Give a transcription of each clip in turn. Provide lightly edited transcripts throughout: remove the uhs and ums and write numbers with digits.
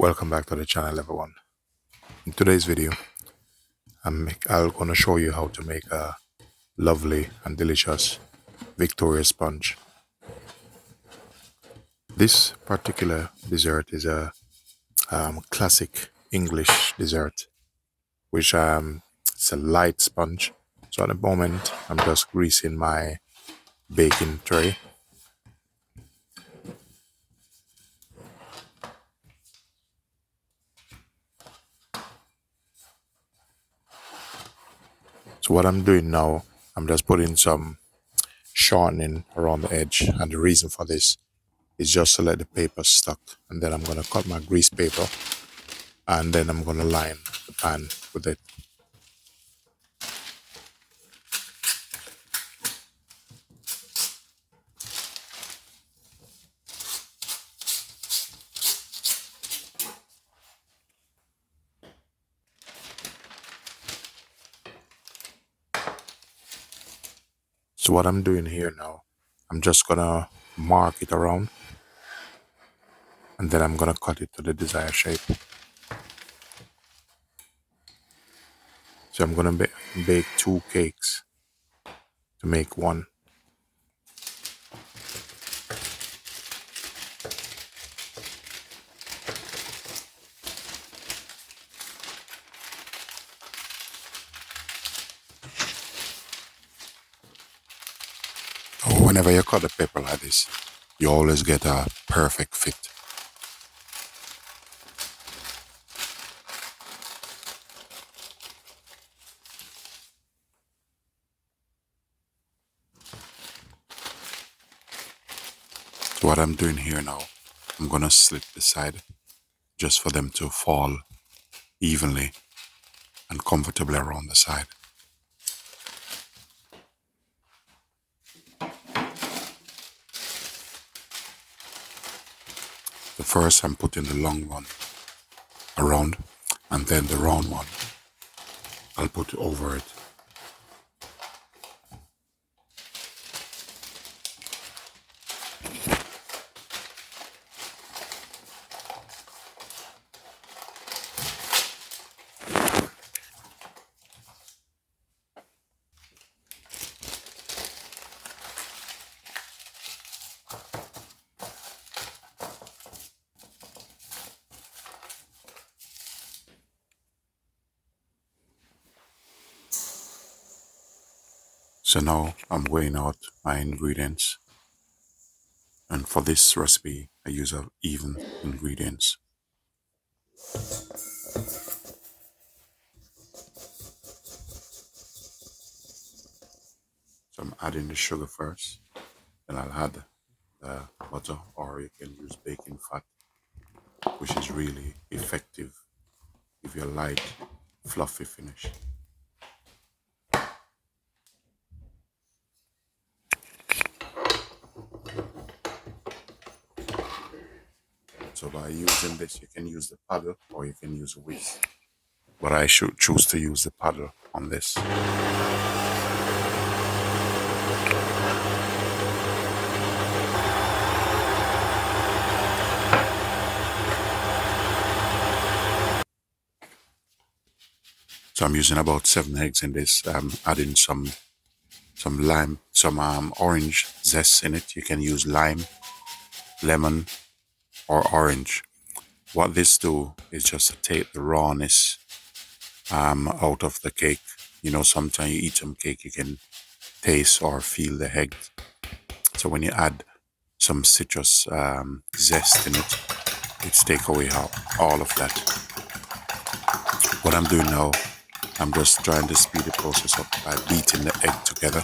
Welcome back to the channel, everyone. In today's video, I'm going to show you how to make a lovely and delicious Victoria sponge. This particular dessert is a classic English dessert, which it's a light sponge. So at the moment, I'm just greasing my baking tray. So what I'm doing now, I'm just putting some shortening around the edge, and the reason for this is just to let the paper stuck, and then I'm going to cut my grease paper and then I'm going to line the pan with it. So what I'm doing here now, I'm just going to mark it around, and then I'm going to cut it to the desired shape. So I'm going to bake 2 cakes to make one. Whenever you cut the paper like this, you always get a perfect fit. So what I'm doing here now, I'm going to slit the side just for them to fall evenly and comfortably around the side. So first I'm putting the long one around, and then the round one I'll put over it. So now I'm weighing out my ingredients, and for this recipe I use even ingredients. So I'm adding the sugar first, then I'll add the butter, or you can use baking fat, which is really effective if you light, fluffy finish. So by using this, you can use the paddle or you can use a whisk. But I should choose to use the paddle on this. So I'm using about 7 eggs in this. I'm adding some lime, some orange zest in it. You can use lime, lemon, or orange. What this do is just to take the rawness out of the cake. You know, sometimes you eat some cake, you can taste or feel the egg. So when you add some citrus zest in it, it's take away all of that. What I'm doing now, I'm just trying to speed the process up by beating the egg together.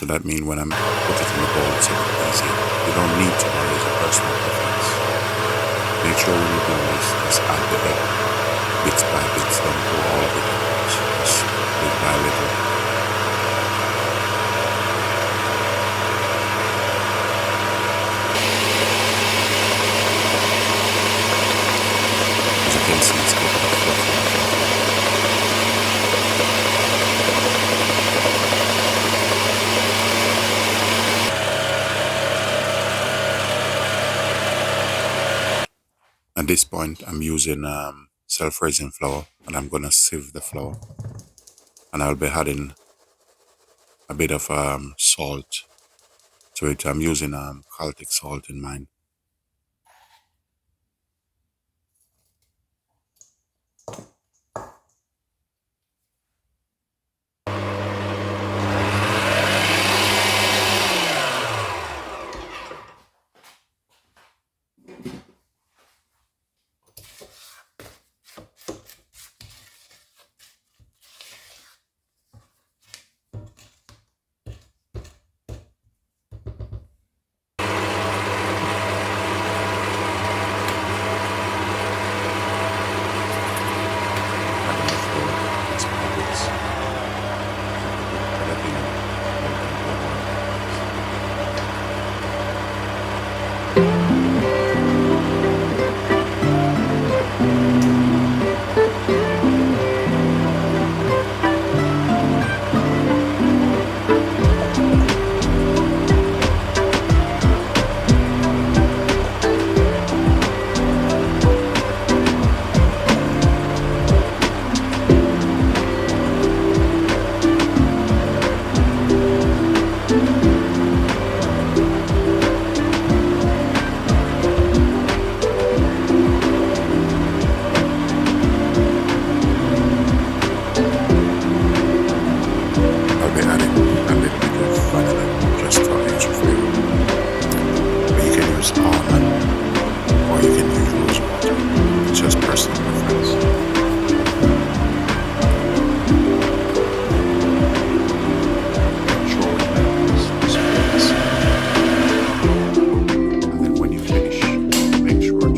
So that means when I'm put it in the bowl, it's a bit easy. You don't need to worry, it's a personal preference. Make sure when you're doing this, just add the egg bits by bits, don't pour all of it, just bit by little. As you can see, it's getting fluffy. At this point, I'm using self-raising flour, and I'm gonna sieve the flour, and I'll be adding a bit of salt to it. I'm using Celtic salt in mine. I'll be adding a little bit of vanilla just for extra flavor. But you can use almond or you can use rose water. It's just personal preference. Control this. And then when you finish, make sure to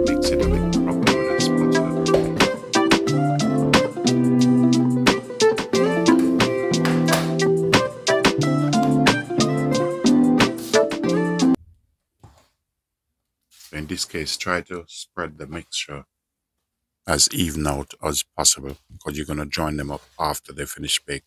mix it a bit properly with a spatula. In this case, try to spread the mixture as even out as possible because you're going to join them up after they finish bake.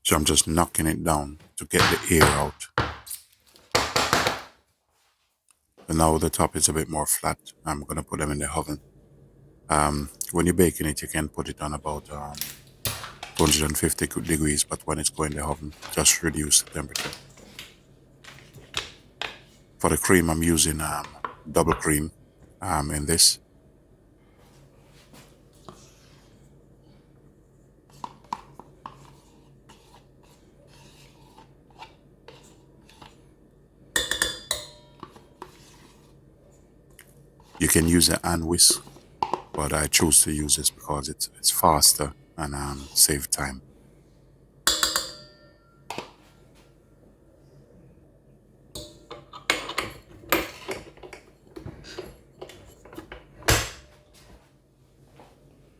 So I'm just knocking it down to get the air out. And now the top is a bit more flat. I'm going to put them in the oven. When you're baking it, you can put it on about 250 degrees, but when it's going in the oven, just reduce the temperature. For the cream, I'm using double cream in this. You can use a hand whisk, but I choose to use this because it's faster and save time.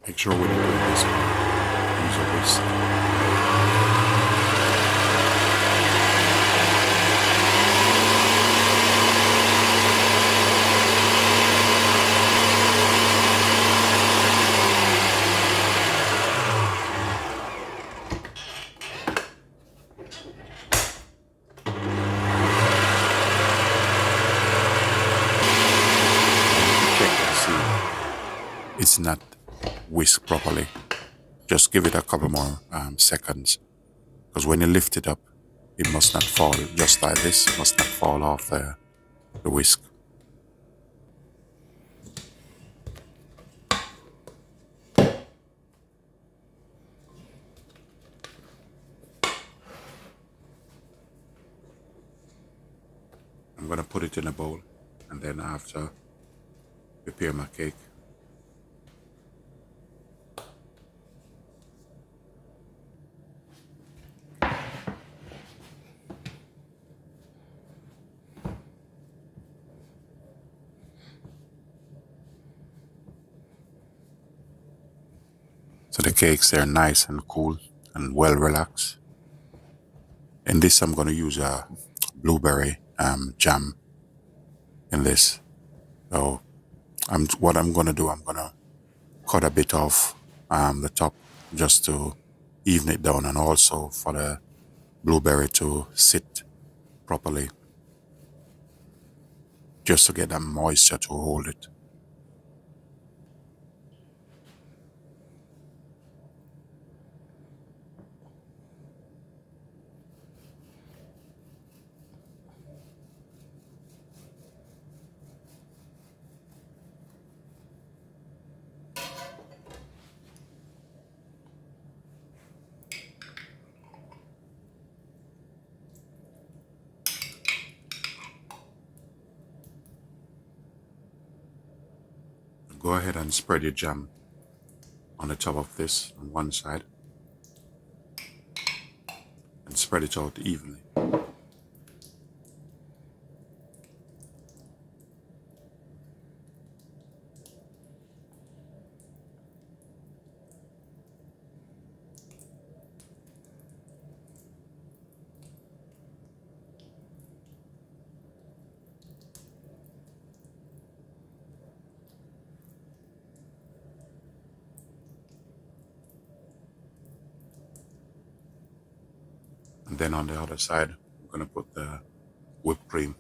Make sure when you're doing this, use a whisk. It's not whisked properly. Just give it a couple more seconds, because when you lift it up, it must not fall just like this. It must not fall off the whisk. going to put it in a bowl, and then after prepare my cake. So the cakes, they're nice and cool and well relaxed. In this, I'm going to use a blueberry jam in this. So what I'm going to do, I'm going to cut a bit off the top just to even it down, and also for the blueberry to sit properly, just to get that moisture to hold it. Go ahead and spread your jam on the top of this on one side and spread it out evenly. And then on the other side, I'm going to put the whipped cream.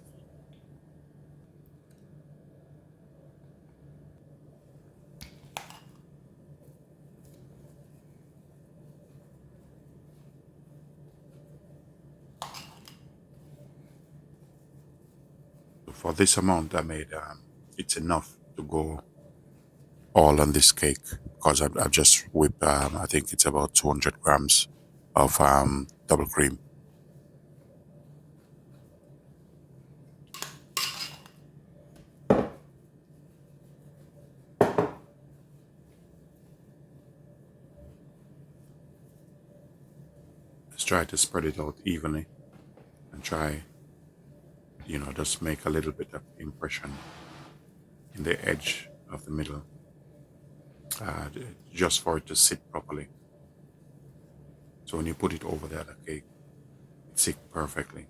So for this amount I made, it's enough to go all on this cake, because I've just whipped, I think it's about 200 grams of double cream. Just try to spread it out evenly and try, just make a little bit of impression in the edge of the middle, just for it to sit properly. So when you put it over the other cake, it sits perfectly.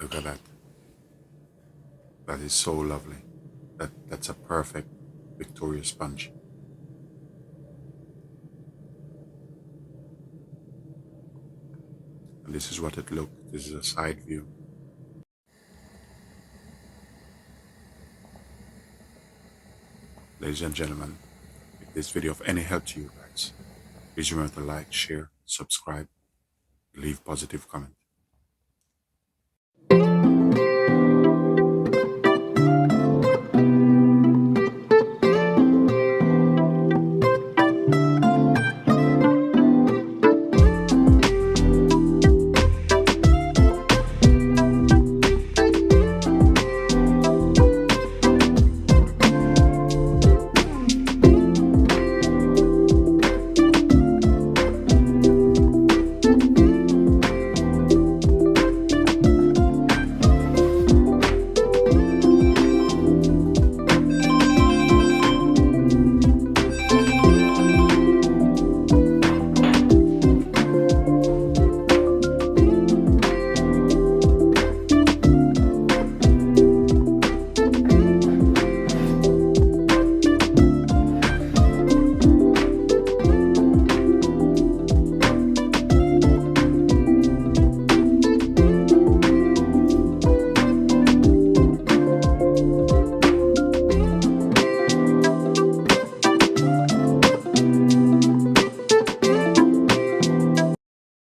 Look at that. That is so lovely. That's a perfect Victoria sponge. And this is what it looked. This is a side view. Ladies and gentlemen, if this video of any help to you guys, please remember to like, share, subscribe, leave positive comment.